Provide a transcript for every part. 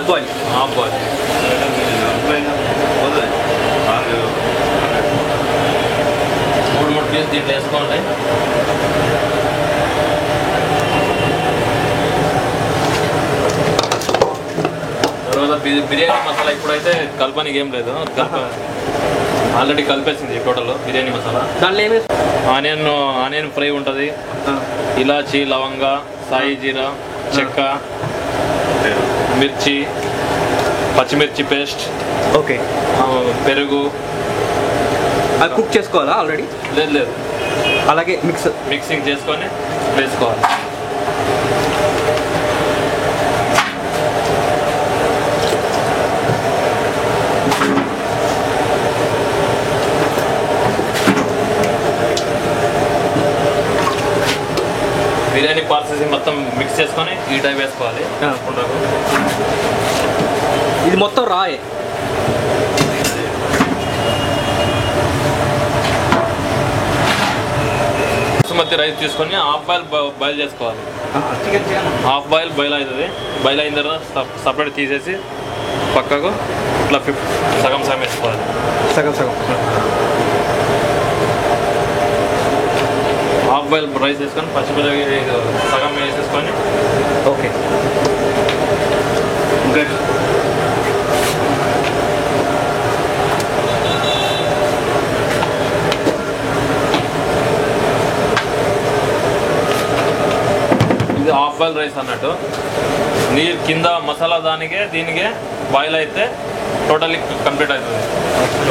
Boil. Half boil. మూడు piece దీంట్లో వేసుకోండి. తర్వాత బిర్యానీ మసాలా ఇప్పుడైతే కలపనికి ఏం లేదు, ఆల్రెడీ కలిపేసింది టోటల్ బిర్యానీ మసాలా. దాంట్లో ఏమి ఆనియన్ ఫ్రై ఉంటుంది, ఇలాచి, లవంగ, సాయి జీరా, చెక్క, మిర్చి, పచ్చిమిర్చి పేస్ట్, ఓకే, పెరుగు. అది కుక్ చేసుకోవాలా ఆల్రెడీ? లేదు, అలాగే మిక్సింగ్ చేసుకొని వేసుకోవాలి. బిర్యానీ పార్సెస్ మొత్తం మిక్స్ చేసుకొని ఈ టైప్ వేసుకోవాలి. ఇది మొత్తం రాయే. బాస్మతి రైస్ తీసుకొని హాఫ్ బాయిల్ చేసుకోవాలి. హాఫ్ బాయిల్ అవుతుంది. బాయిల్ అయిన తర్వాత సపరేట్ తీసేసి పక్కకు ఇట్లా సగం వేసుకోవాలి. సగం హాఫ్ బాయిల్ రైస్ వేసుకొని పచ్చిమిరపకాయ సగం వేసేసుకొని. ఓకే, ఇది హాఫ్ బాయిల్ రైస్ అన్నట్టు. నీరు కింద మసాలా దీనికే బాయిల్ అయితే టోటల్లీ కంప్లీట్ అవుతుంది.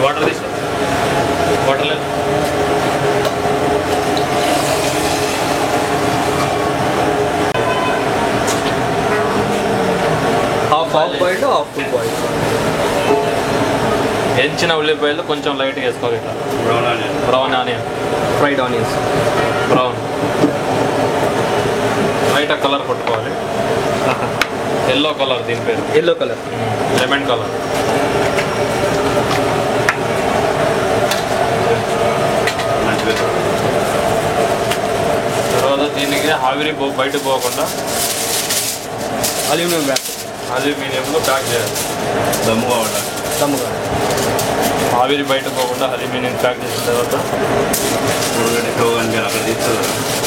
వాటర్ తీసుకో, వాటర్ లేదు. Half boiled, half full boiled. ఎంచిన ఉల్లిపాయలు కొంచెం లైట్గా వేసుకోవాలి. ఇట్లా brown onion, fried onions, brown light colour కొట్టుకోవాలి. ఎల్లో కలర్, దీని పేరు ఎల్లో కలర్, లెమన్ కలర్. తర్వాత దీనికి ఆవిరి బయటకు పోకుండా అల్యూమినియంలో ప్యాక్ చేయాలి. దమ్ముగా ఆవిరి బయటకు పోకుండా అల్యూమినియం ప్యాక్ చేసిన తర్వాత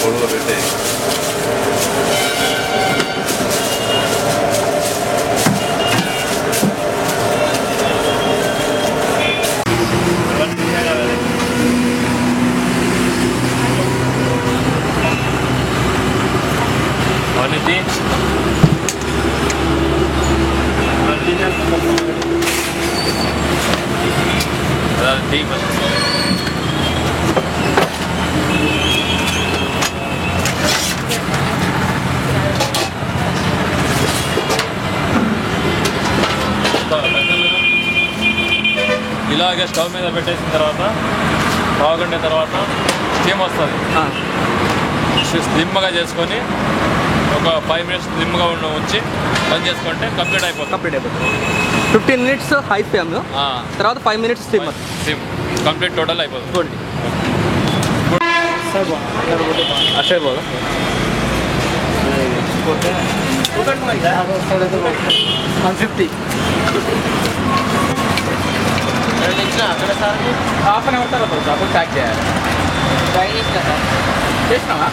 అక్కడ పెట్టే డీప్ ఇలాగే స్టవ్ మీద పెట్టేసిన తర్వాత బాగుండే తర్వాత స్టీమ్ వస్తుంది. స్లిమ్గా చేసుకొని ఒక 5 minutes స్లిమ్గా ఉంచి బంద్ చేసుకుంటే కంప్లీట్ అయిపోతుంది. 15 minutes హై ఫ్లేమ్లో, తర్వాత 5 minutes సిమ్ కంప్లీట్ టోటల్ అయిపోతుంది. చూడండి అచ్చా బాగా 150 హాఫ్ అన్ అవర్ తర్వాత అప్పుడు ప్యాక్ చేయాలి. చేసినావా?